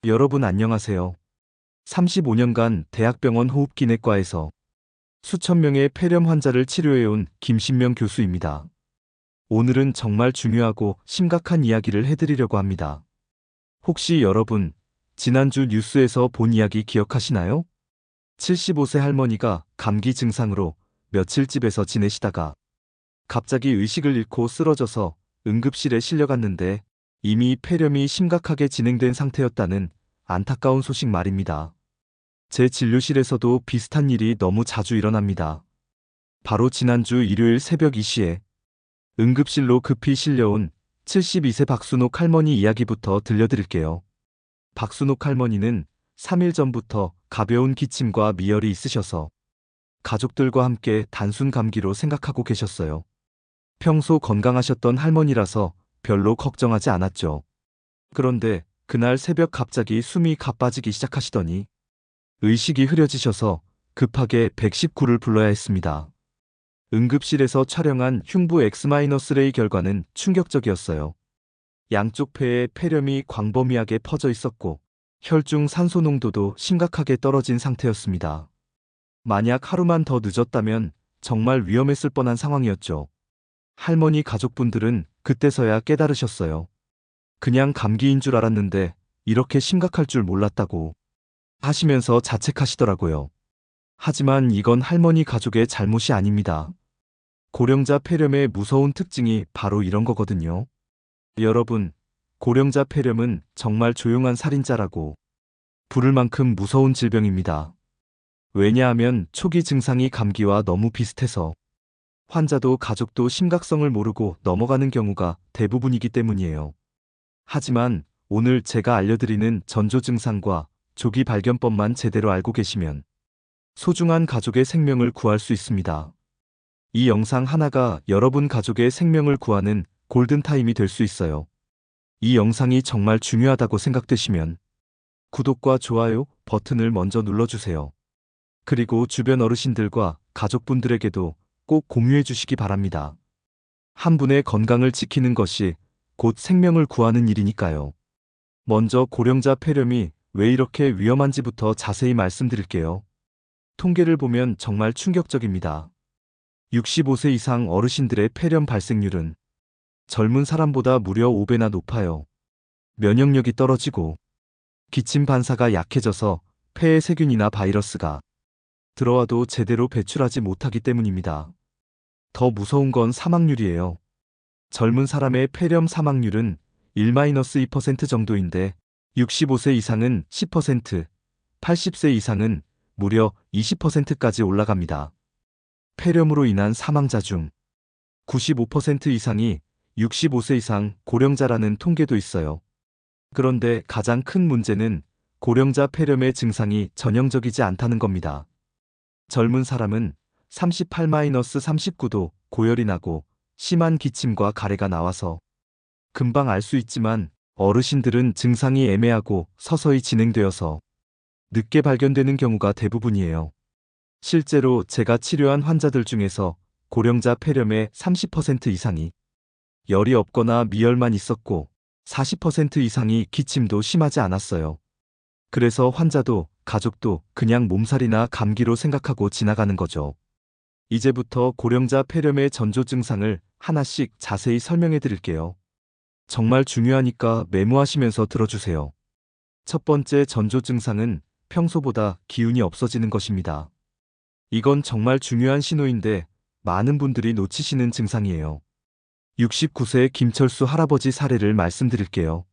여러분 안녕하세요. 35년간 대학병원 호흡기내과에서 수천 명의 폐렴 환자를 치료해온 김신명 교수입니다. 오늘은 정말 중요하고 심각한 이야기를 해드리려고 합니다. 혹시 여러분, 지난주 뉴스에서 본 이야기 기억하시나요? 75세 할머니가 감기 증상으로 며칠 집에서 지내시다가 갑자기 의식을 잃고 쓰러져서 응급실에 실려갔는데 이미 폐렴이 심각하게 진행된 상태였다는 안타까운 소식 말입니다. 제 진료실에서도 비슷한 일이 너무 자주 일어납니다. 바로 지난주 일요일 새벽 2시에 응급실로 급히 실려온 72세 박순옥 할머니 이야기부터 들려드릴게요. 박순옥 할머니는 3일 전부터 가벼운 기침과 미열이 있으셔서 가족들과 함께 단순 감기로 생각하고 계셨어요. 평소 건강하셨던 할머니라서 별로 걱정하지 않았죠. 그런데 그날 새벽 갑자기 숨이 가빠지기 시작하시더니 의식이 흐려지셔서 급하게 119를 불러야 했습니다. 응급실에서 촬영한 흉부 X-레이 결과는 충격적이었어요. 양쪽 폐에 폐렴이 광범위하게 퍼져 있었고 혈중 산소 농도도 심각하게 떨어진 상태였습니다. 만약 하루만 더 늦었다면 정말 위험했을 뻔한 상황이었죠. 할머니 가족분들은 그때서야 깨달으셨어요. 그냥 감기인 줄 알았는데 이렇게 심각할 줄 몰랐다고 하시면서 자책하시더라고요. 하지만 이건 할머니 가족의 잘못이 아닙니다. 고령자 폐렴의 무서운 특징이 바로 이런 거거든요. 여러분, 고령자 폐렴은 정말 조용한 살인자라고 부를 만큼 무서운 질병입니다. 왜냐하면 초기 증상이 감기와 너무 비슷해서 환자도 가족도 심각성을 모르고 넘어가는 경우가 대부분이기 때문이에요. 하지만 오늘 제가 알려드리는 전조 증상과 조기 발견법만 제대로 알고 계시면 소중한 가족의 생명을 구할 수 있습니다. 이 영상 하나가 여러분 가족의 생명을 구하는 골든타임이 될 수 있어요. 이 영상이 정말 중요하다고 생각되시면 구독과 좋아요 버튼을 먼저 눌러주세요. 그리고 주변 어르신들과 가족분들에게도 꼭 공유해 주시기 바랍니다. 한 분의 건강을 지키는 것이 곧 생명을 구하는 일이니까요. 먼저 고령자 폐렴이 왜 이렇게 위험한지부터 자세히 말씀드릴게요. 통계를 보면 정말 충격적입니다. 65세 이상 어르신들의 폐렴 발생률은 젊은 사람보다 무려 5배나 높아요. 면역력이 떨어지고 기침 반사가 약해져서 폐에 세균이나 바이러스가 들어와도 제대로 배출하지 못하기 때문입니다. 더 무서운 건 사망률이에요. 젊은 사람의 폐렴 사망률은 1-2% 정도인데 65세 이상은 10%, 80세 이상은 무려 20%까지 올라갑니다. 폐렴으로 인한 사망자 중 95% 이상이 65세 이상 고령자라는 통계도 있어요. 그런데 가장 큰 문제는 고령자 폐렴의 증상이 전형적이지 않다는 겁니다. 젊은 사람은 38-39도 고열이 나고 심한 기침과 가래가 나와서 금방 알 수 있지만 어르신들은 증상이 애매하고 서서히 진행되어서 늦게 발견되는 경우가 대부분이에요. 실제로 제가 치료한 환자들 중에서 고령자 폐렴의 30% 이상이 열이 없거나 미열만 있었고 40% 이상이 기침도 심하지 않았어요. 그래서 환자도 가족도 그냥 몸살이나 감기로 생각하고 지나가는 거죠. 이제부터 고령자 폐렴의 전조 증상을 하나씩 자세히 설명해 드릴게요. 정말 중요하니까 메모하시면서 들어주세요. 첫 번째 전조 증상은 평소보다 기운이 없어지는 것입니다. 이건 정말 중요한 신호인데 많은 분들이 놓치시는 증상이에요. 69세 김철수 할아버지 사례를 말씀드릴게요.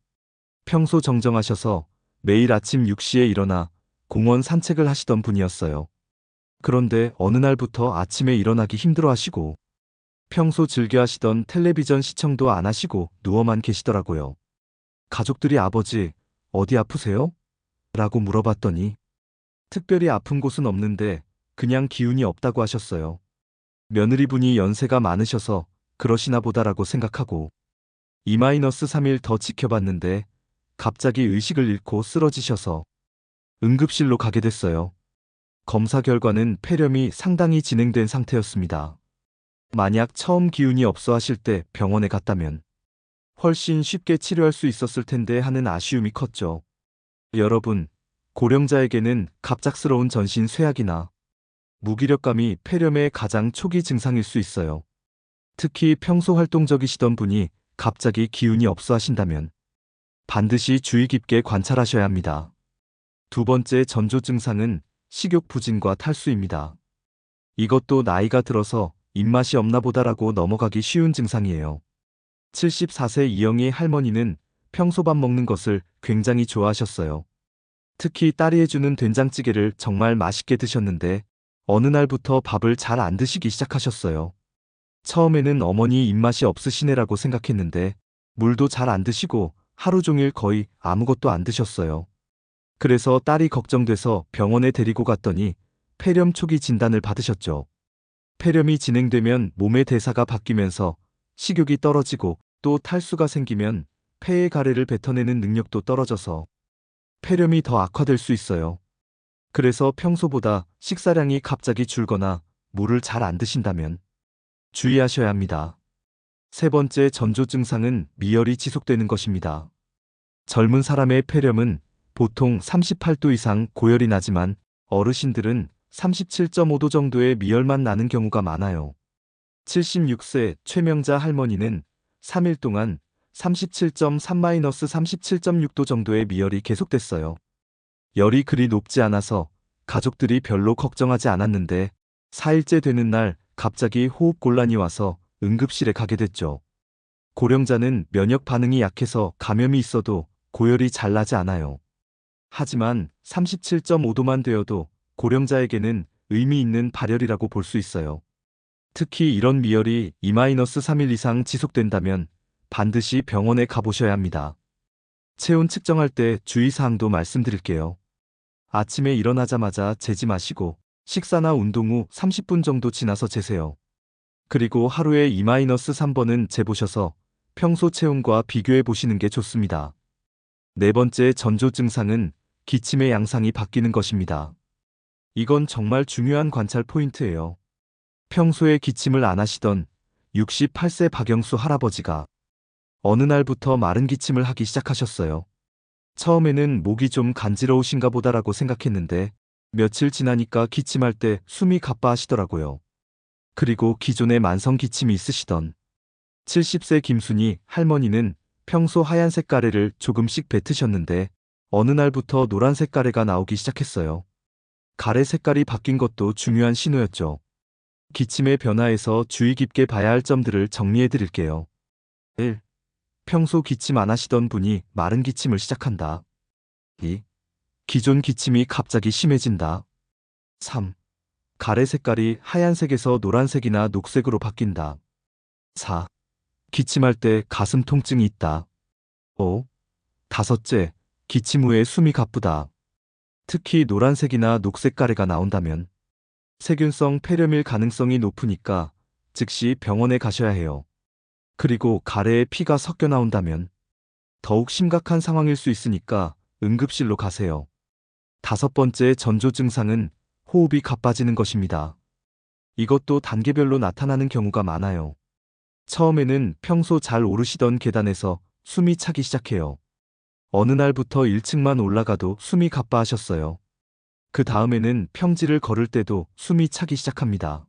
평소 정정하셔서 매일 아침 6시에 일어나 공원 산책을 하시던 분이었어요. 그런데 어느 날부터 아침에 일어나기 힘들어하시고 평소 즐겨 하시던 텔레비전 시청도 안 하시고 누워만 계시더라고요. 가족들이 아버지, 어디 아프세요? 라고 물어봤더니 특별히 아픈 곳은 없는데 그냥 기운이 없다고 하셨어요. 며느리분이 연세가 많으셔서 그러시나 보다라고 생각하고 2-3일 더 지켜봤는데 갑자기 의식을 잃고 쓰러지셔서 응급실로 가게 됐어요. 검사 결과는 폐렴이 상당히 진행된 상태였습니다. 만약 처음 기운이 없어 하실 때 병원에 갔다면 훨씬 쉽게 치료할 수 있었을 텐데 하는 아쉬움이 컸죠. 여러분, 고령자에게는 갑작스러운 전신 쇠약이나 무기력감이 폐렴의 가장 초기 증상일 수 있어요. 특히 평소 활동적이시던 분이 갑자기 기운이 없어 하신다면 반드시 주의 깊게 관찰하셔야 합니다. 두 번째 전조 증상은 식욕 부진과 탈수입니다. 이것도 나이가 들어서 입맛이 없나 보다라고 넘어가기 쉬운 증상이에요. 74세 이영희 할머니는 평소 밥 먹는 것을 굉장히 좋아하셨어요. 특히 딸이 해주는 된장찌개를 정말 맛있게 드셨는데 어느 날부터 밥을 잘 안 드시기 시작하셨어요. 처음에는 어머니 입맛이 없으시네라고 생각했는데 물도 잘 안 드시고 하루 종일 거의 아무것도 안 드셨어요. 그래서 딸이 걱정돼서 병원에 데리고 갔더니 폐렴 초기 진단을 받으셨죠. 폐렴이 진행되면 몸의 대사가 바뀌면서 식욕이 떨어지고 또 탈수가 생기면 폐의 가래를 뱉어내는 능력도 떨어져서 폐렴이 더 악화될 수 있어요. 그래서 평소보다 식사량이 갑자기 줄거나 물을 잘 안 드신다면 주의하셔야 합니다. 세 번째 전조 증상은 미열이 지속되는 것입니다. 젊은 사람의 폐렴은 보통 38도 이상 고열이 나지만 어르신들은 37.5도 정도의 미열만 나는 경우가 많아요. 76세 최명자 할머니는 3일 동안 37.3-37.6도 정도의 미열이 계속됐어요. 열이 그리 높지 않아서 가족들이 별로 걱정하지 않았는데 4일째 되는 날 갑자기 호흡곤란이 와서 응급실에 가게 됐죠. 고령자는 면역 반응이 약해서 감염이 있어도 고열이 잘 나지 않아요. 하지만 37.5도만 되어도 고령자에게는 의미 있는 발열이라고 볼 수 있어요. 특히 이런 미열이 2-3일 이상 지속된다면 반드시 병원에 가보셔야 합니다. 체온 측정할 때 주의사항도 말씀드릴게요. 아침에 일어나자마자 재지 마시고 식사나 운동 후 30분 정도 지나서 재세요. 그리고 하루에 2-3번은 재보셔서 평소 체온과 비교해 보시는 게 좋습니다. 네 번째 전조 증상은 기침의 양상이 바뀌는 것입니다. 이건 정말 중요한 관찰 포인트예요. 평소에 기침을 안 하시던 68세 박영수 할아버지가 어느 날부터 마른 기침을 하기 시작하셨어요. 처음에는 목이 좀 간지러우신가 보다라고 생각했는데 며칠 지나니까 기침할 때 숨이 가빠하시더라고요. 그리고 기존에 만성 기침이 있으시던 70세 김순희 할머니는 평소 하얀색 가래를 조금씩 뱉으셨는데 어느 날부터 노란색 가래가 나오기 시작했어요. 가래 색깔이 바뀐 것도 중요한 신호였죠. 기침의 변화에서 주의 깊게 봐야 할 점들을 정리해 드릴게요. 1. 평소 기침 안 하시던 분이 마른 기침을 시작한다. 2. 기존 기침이 갑자기 심해진다. 3. 가래 색깔이 하얀색에서 노란색이나 녹색으로 바뀐다. 4. 기침할 때 가슴 통증이 있다. 5. 다섯째, 기침 후에 숨이 가쁘다. 특히 노란색이나 녹색 가래가 나온다면 세균성 폐렴일 가능성이 높으니까 즉시 병원에 가셔야 해요. 그리고 가래에 피가 섞여 나온다면 더욱 심각한 상황일 수 있으니까 응급실로 가세요. 다섯 번째 전조 증상은 호흡이 가빠지는 것입니다. 이것도 단계별로 나타나는 경우가 많아요. 처음에는 평소 잘 오르시던 계단에서 숨이 차기 시작해요. 어느 날부터 1층만 올라가도 숨이 가빠하셨어요. 그 다음에는 평지를 걸을 때도 숨이 차기 시작합니다.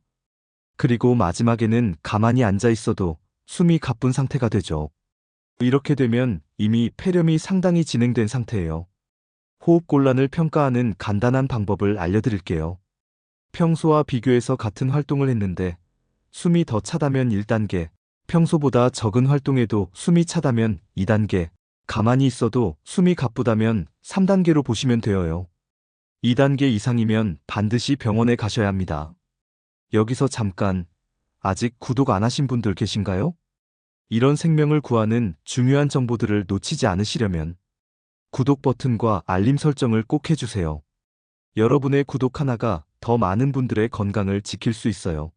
그리고 마지막에는 가만히 앉아 있어도 숨이 가쁜 상태가 되죠. 이렇게 되면 이미 폐렴이 상당히 진행된 상태예요. 호흡곤란을 평가하는 간단한 방법을 알려드릴게요. 평소와 비교해서 같은 활동을 했는데 숨이 더 차다면 1단계, 평소보다 적은 활동에도 숨이 차다면 2단계, 가만히 있어도 숨이 가쁘다면 3단계로 보시면 되어요. 2단계 이상이면 반드시 병원에 가셔야 합니다. 여기서 잠깐, 아직 구독 안 하신 분들 계신가요? 이런 생명을 구하는 중요한 정보들을 놓치지 않으시려면 구독 버튼과 알림 설정을 꼭 해주세요. 여러분의 구독 하나가 더 많은 분들의 건강을 지킬 수 있어요.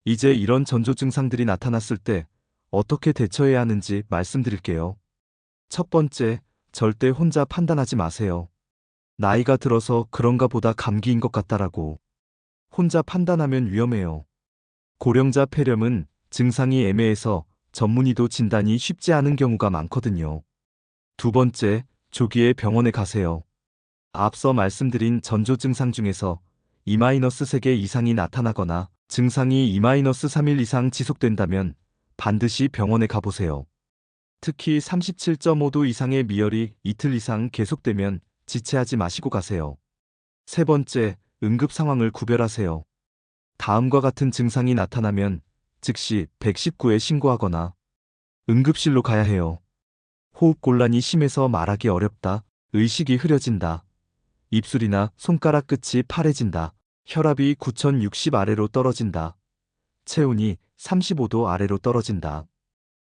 이제 이런 전조 증상들이 나타났을 때 어떻게 대처해야 하는지 말씀드릴게요. 첫 번째, 절대 혼자 판단하지 마세요. 나이가 들어서 그런가 보다 감기인 것 같다라고 혼자 판단하면 위험해요. 고령자 폐렴은 증상이 애매해서 전문의도 진단이 쉽지 않은 경우가 많거든요. 두 번째, 조기에 병원에 가세요. 앞서 말씀드린 전조 증상 중에서 E-3개 이상이 나타나거나 증상이 E-3일 이상 지속된다면 반드시 병원에 가보세요. 특히 37.5도 이상의 미열이 이틀 이상 계속되면 지체하지 마시고 가세요. 세 번째, 응급 상황을 구별하세요. 다음과 같은 증상이 나타나면 즉시 119에 신고하거나 응급실로 가야 해요. 호흡곤란이 심해서 말하기 어렵다. 의식이 흐려진다. 입술이나 손가락 끝이 파래진다. 혈압이 9060 아래로 떨어진다. 체온이 35도 아래로 떨어진다.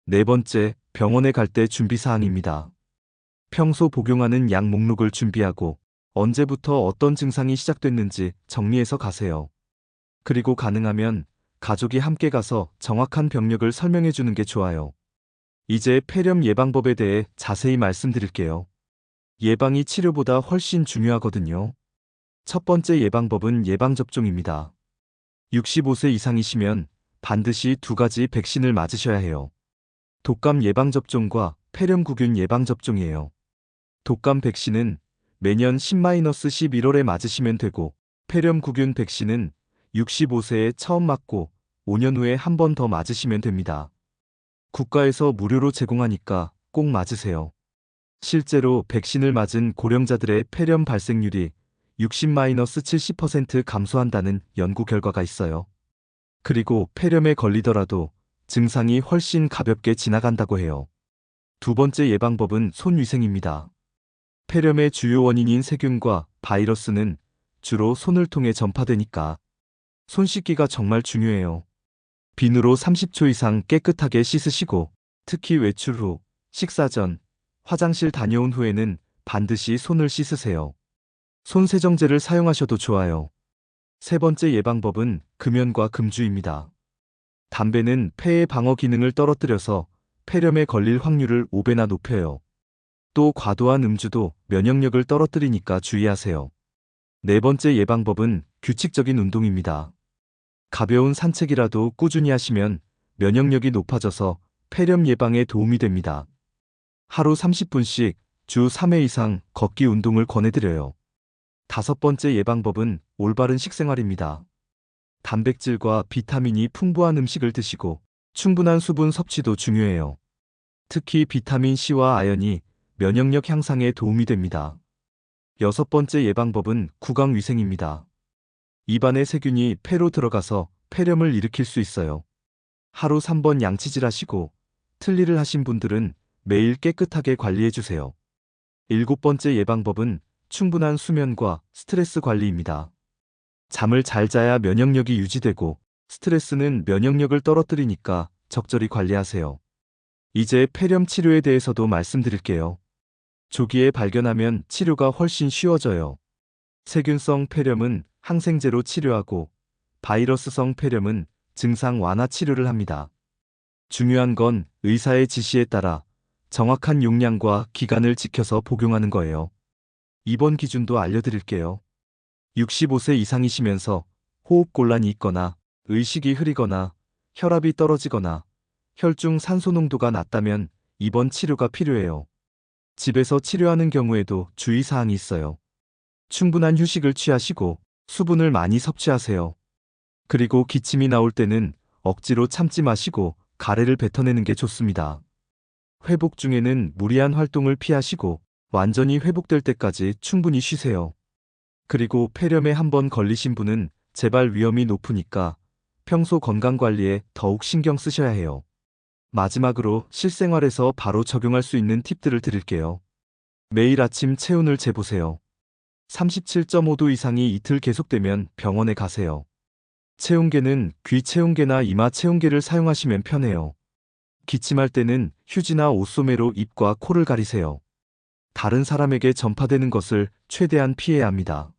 네 번째, 병원에 갈 때 준비사항입니다. 평소 복용하는 약 목록을 준비하고 언제부터 어떤 증상이 시작됐는지 정리해서 가세요. 그리고 가능하면 가족이 함께 가서 정확한 병력을 설명해 주는 게 좋아요. 이제 폐렴 예방법에 대해 자세히 말씀드릴게요. 예방이 치료보다 훨씬 중요하거든요. 첫 번째 예방법은 예방접종입니다. 65세 이상이시면 반드시 두 가지 백신을 맞으셔야 해요. 독감 예방접종과 폐렴구균 예방접종이에요. 독감 백신은 매년 10-11월에 맞으시면 되고, 폐렴구균 백신은 65세에 처음 맞고 5년 후에 한 번 더 맞으시면 됩니다. 국가에서 무료로 제공하니까 꼭 맞으세요. 실제로 백신을 맞은 고령자들의 폐렴 발생률이 60-70% 감소한다는 연구 결과가 있어요. 그리고 폐렴에 걸리더라도 증상이 훨씬 가볍게 지나간다고 해요. 두 번째 예방법은 손위생입니다. 폐렴의 주요 원인인 세균과 바이러스는 주로 손을 통해 전파되니까 손 씻기가 정말 중요해요. 비누로 30초 이상 깨끗하게 씻으시고, 특히 외출 후, 식사 전, 화장실 다녀온 후에는 반드시 손을 씻으세요. 손세정제를 사용하셔도 좋아요. 세 번째 예방법은 금연과 금주입니다. 담배는 폐의 방어 기능을 떨어뜨려서 폐렴에 걸릴 확률을 5배나 높여요. 또 과도한 음주도 면역력을 떨어뜨리니까 주의하세요. 네 번째 예방법은 규칙적인 운동입니다. 가벼운 산책이라도 꾸준히 하시면 면역력이 높아져서 폐렴 예방에 도움이 됩니다. 하루 30분씩 주 3회 이상 걷기 운동을 권해드려요. 다섯 번째 예방법은 올바른 식생활입니다. 단백질과 비타민이 풍부한 음식을 드시고 충분한 수분 섭취도 중요해요. 특히 비타민 C와 아연이 면역력 향상에 도움이 됩니다. 여섯 번째 예방법은 구강위생입니다. 입안의 세균이 폐로 들어가서 폐렴을 일으킬 수 있어요. 하루 3번 양치질 하시고 틀니를 하신 분들은 매일 깨끗하게 관리해 주세요. 일곱 번째 예방법은 충분한 수면과 스트레스 관리입니다. 잠을 잘 자야 면역력이 유지되고 스트레스는 면역력을 떨어뜨리니까 적절히 관리하세요. 이제 폐렴 치료에 대해서도 말씀드릴게요. 조기에 발견하면 치료가 훨씬 쉬워져요. 세균성 폐렴은 항생제로 치료하고 바이러스성 폐렴은 증상 완화 치료를 합니다. 중요한 건 의사의 지시에 따라 정확한 용량과 기간을 지켜서 복용하는 거예요. 입원 기준도 알려드릴게요. 65세 이상이시면서 호흡곤란이 있거나 의식이 흐리거나 혈압이 떨어지거나 혈중 산소 농도가 낮다면 입원 치료가 필요해요. 집에서 치료하는 경우에도 주의사항이 있어요. 충분한 휴식을 취하시고 수분을 많이 섭취하세요. 그리고 기침이 나올 때는 억지로 참지 마시고 가래를 뱉어내는 게 좋습니다. 회복 중에는 무리한 활동을 피하시고 완전히 회복될 때까지 충분히 쉬세요. 그리고 폐렴에 한번 걸리신 분은 재발 위험이 높으니까 평소 건강관리에 더욱 신경 쓰셔야 해요. 마지막으로 실생활에서 바로 적용할 수 있는 팁들을 드릴게요. 매일 아침 체온을 재보세요. 37.5도 이상이 이틀 계속되면 병원에 가세요. 체온계는 귀 체온계나 이마 체온계를 사용하시면 편해요. 기침할 때는 휴지나 옷소매로 입과 코를 가리세요. 다른 사람에게 전파되는 것을 최대한 피해야 합니다.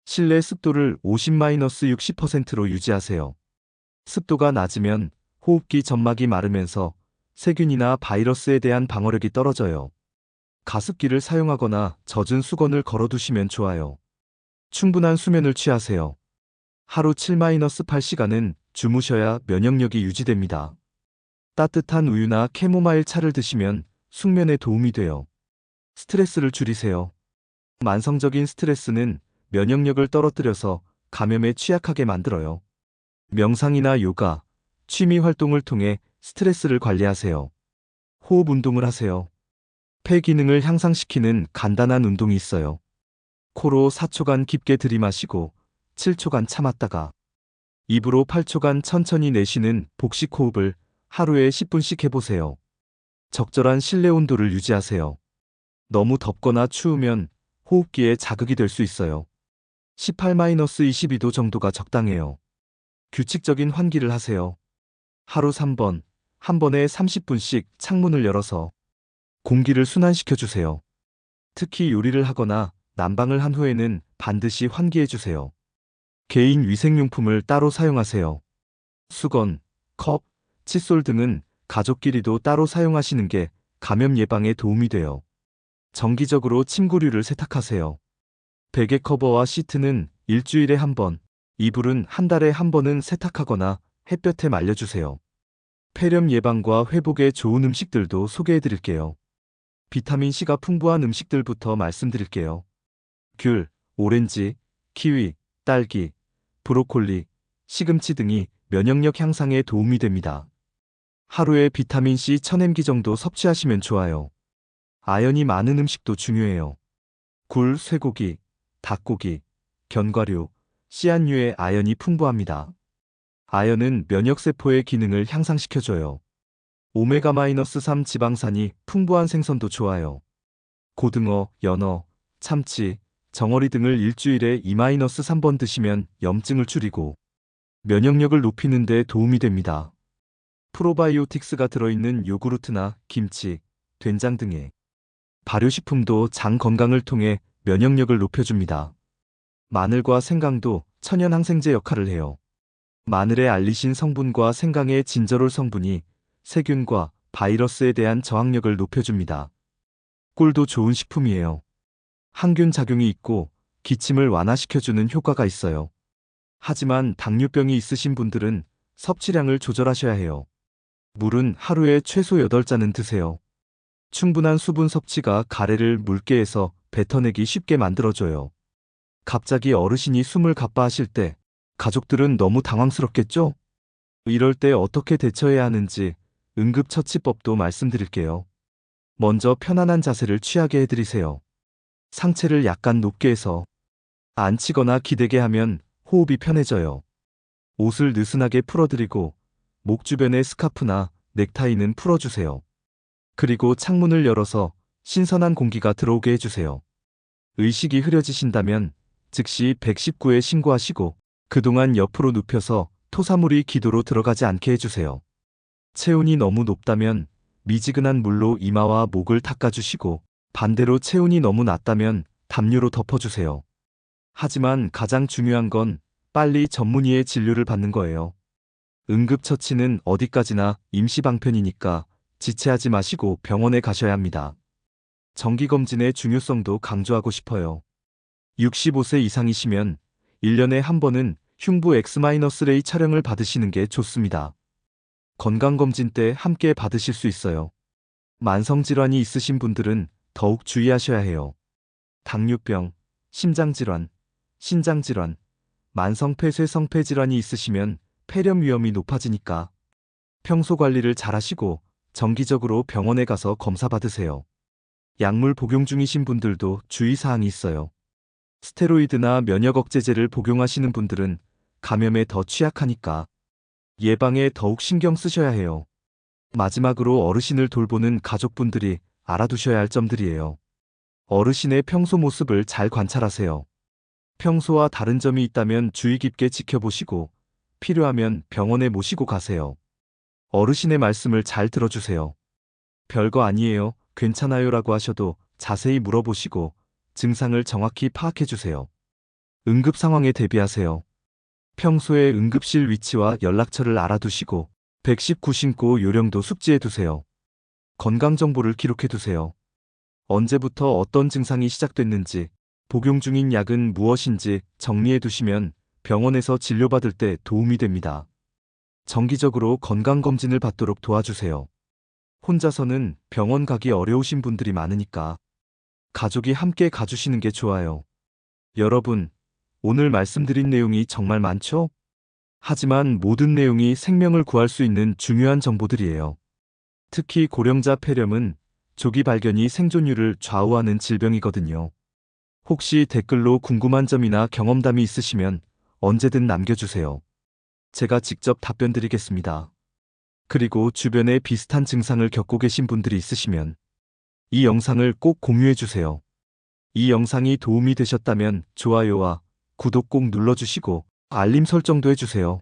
실내 습도를 50-60%로 유지하세요. 습도가 낮으면 호흡기 점막이 마르면서 세균이나 바이러스에 대한 방어력이 떨어져요. 가습기를 사용하거나 젖은 수건을 걸어두시면 좋아요. 충분한 수면을 취하세요. 하루 7-8시간은 주무셔야 면역력이 유지됩니다. 따뜻한 우유나 캐모마일 차를 드시면 숙면에 도움이 돼요. 스트레스를 줄이세요. 만성적인 스트레스는 면역력을 떨어뜨려서 감염에 취약하게 만들어요. 명상이나 요가, 취미 활동을 통해 스트레스를 관리하세요. 호흡 운동을 하세요. 폐 기능을 향상시키는 간단한 운동이 있어요. 코로 4초간 깊게 들이마시고 7초간 참았다가 입으로 8초간 천천히 내쉬는 복식 호흡을 하루에 10분씩 해보세요. 적절한 실내 온도를 유지하세요. 너무 덥거나 추우면 호흡기에 자극이 될 수 있어요. 18-22도 정도가 적당해요. 규칙적인 환기를 하세요. 하루 3번, 한 번에 30분씩 창문을 열어서 공기를 순환시켜 주세요. 특히 요리를 하거나 난방을 한 후에는 반드시 환기해 주세요. 개인 위생용품을 따로 사용하세요. 수건, 컵, 칫솔 등은 가족끼리도 따로 사용하시는 게 감염 예방에 도움이 돼요. 정기적으로 침구류를 세탁하세요. 베개 커버와 시트는 일주일에 한 번, 이불은 한 달에 한 번은 세탁하거나 햇볕에 말려주세요. 폐렴 예방과 회복에 좋은 음식들도 소개해 드릴게요. 비타민C가 풍부한 음식들부터 말씀드릴게요. 귤, 오렌지, 키위, 딸기, 브로콜리, 시금치 등이 면역력 향상에 도움이 됩니다. 하루에 비타민C 1000mg 정도 섭취하시면 좋아요. 아연이 많은 음식도 중요해요. 굴, 쇠고기, 닭고기, 견과류, 씨앗류의 아연이 풍부합니다. 아연은 면역세포의 기능을 향상시켜줘요. 오메가-3 지방산이 풍부한 생선도 좋아요. 고등어, 연어, 참치, 정어리 등을 일주일에 2-3번 드시면 염증을 줄이고 면역력을 높이는 데 도움이 됩니다. 프로바이오틱스가 들어있는 요구르트나 김치, 된장 등의 발효식품도 장 건강을 통해 면역력을 높여줍니다. 마늘과 생강도 천연 항생제 역할을 해요. 마늘의 알리신 성분과 생강의 진저롤 성분이 세균과 바이러스에 대한 저항력을 높여줍니다. 꿀도 좋은 식품이에요. 항균 작용이 있고 기침을 완화시켜주는 효과가 있어요. 하지만 당뇨병이 있으신 분들은 섭취량을 조절하셔야 해요. 물은 하루에 최소 8잔은 드세요. 충분한 수분 섭취가 가래를 묽게 해서 뱉어내기 쉽게 만들어줘요. 갑자기 어르신이 숨을 가빠하실 때 가족들은 너무 당황스럽겠죠? 이럴 때 어떻게 대처해야 하는지 응급처치법도 말씀드릴게요. 먼저 편안한 자세를 취하게 해드리세요. 상체를 약간 높게 해서 앉히거나 기대게 하면 호흡이 편해져요. 옷을 느슨하게 풀어드리고 목 주변의 스카프나 넥타이는 풀어주세요. 그리고 창문을 열어서 신선한 공기가 들어오게 해주세요. 의식이 흐려지신다면 즉시 119에 신고하시고 그동안 옆으로 눕혀서 토사물이 기도로 들어가지 않게 해주세요. 체온이 너무 높다면 미지근한 물로 이마와 목을 닦아주시고 반대로 체온이 너무 낮다면 담요로 덮어주세요. 하지만 가장 중요한 건 빨리 전문의의 진료를 받는 거예요. 응급처치는 어디까지나 임시방편이니까 지체하지 마시고 병원에 가셔야 합니다. 정기검진의 중요성도 강조하고 싶어요. 65세 이상이시면 1년에 한 번은 흉부 X-레이 촬영을 받으시는 게 좋습니다. 건강검진 때 함께 받으실 수 있어요. 만성질환이 있으신 분들은 더욱 주의하셔야 해요. 당뇨병, 심장질환, 신장질환, 만성폐쇄성폐질환이 있으시면 폐렴 위험이 높아지니까 평소 관리를 잘 하시고 정기적으로 병원에 가서 검사 받으세요. 약물 복용 중이신 분들도 주의사항이 있어요. 스테로이드나 면역억제제를 복용하시는 분들은 감염에 더 취약하니까 예방에 더욱 신경 쓰셔야 해요. 마지막으로 어르신을 돌보는 가족분들이 알아두셔야 할 점들이에요. 어르신의 평소 모습을 잘 관찰하세요. 평소와 다른 점이 있다면 주의 깊게 지켜보시고 필요하면 병원에 모시고 가세요. 어르신의 말씀을 잘 들어주세요. 별거 아니에요, 괜찮아요라고 하셔도 자세히 물어보시고 증상을 정확히 파악해주세요. 응급 상황에 대비하세요. 평소에 응급실 위치와 연락처를 알아두시고 119 신고 요령도 숙지해두세요. 건강정보를 기록해두세요. 언제부터 어떤 증상이 시작됐는지, 복용 중인 약은 무엇인지 정리해두시면 병원에서 진료받을 때 도움이 됩니다. 정기적으로 건강검진을 받도록 도와주세요. 혼자서는 병원 가기 어려우신 분들이 많으니까 가족이 함께 가주시는 게 좋아요. 여러분, 오늘 말씀드린 내용이 정말 많죠? 하지만 모든 내용이 생명을 구할 수 있는 중요한 정보들이에요. 특히 고령자 폐렴은 조기 발견이 생존율을 좌우하는 질병이거든요. 혹시 댓글로 궁금한 점이나 경험담이 있으시면 언제든 남겨주세요. 제가 직접 답변 드리겠습니다. 그리고 주변에 비슷한 증상을 겪고 계신 분들이 있으시면 이 영상을 꼭 공유해주세요. 이 영상이 도움이 되셨다면 좋아요와 구독 꼭 눌러주시고 알림 설정도 해주세요.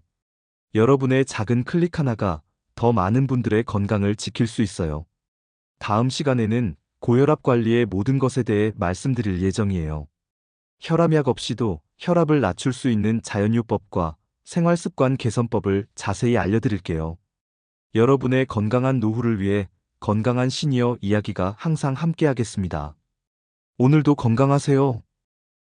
여러분의 작은 클릭 하나가 더 많은 분들의 건강을 지킬 수 있어요. 다음 시간에는 고혈압 관리의 모든 것에 대해 말씀드릴 예정이에요. 혈압약 없이도 혈압을 낮출 수 있는 자연요법과 생활습관 개선법을 자세히 알려드릴게요. 여러분의 건강한 노후를 위해 건강한 시니어 이야기가 항상 함께하겠습니다. 오늘도 건강하세요.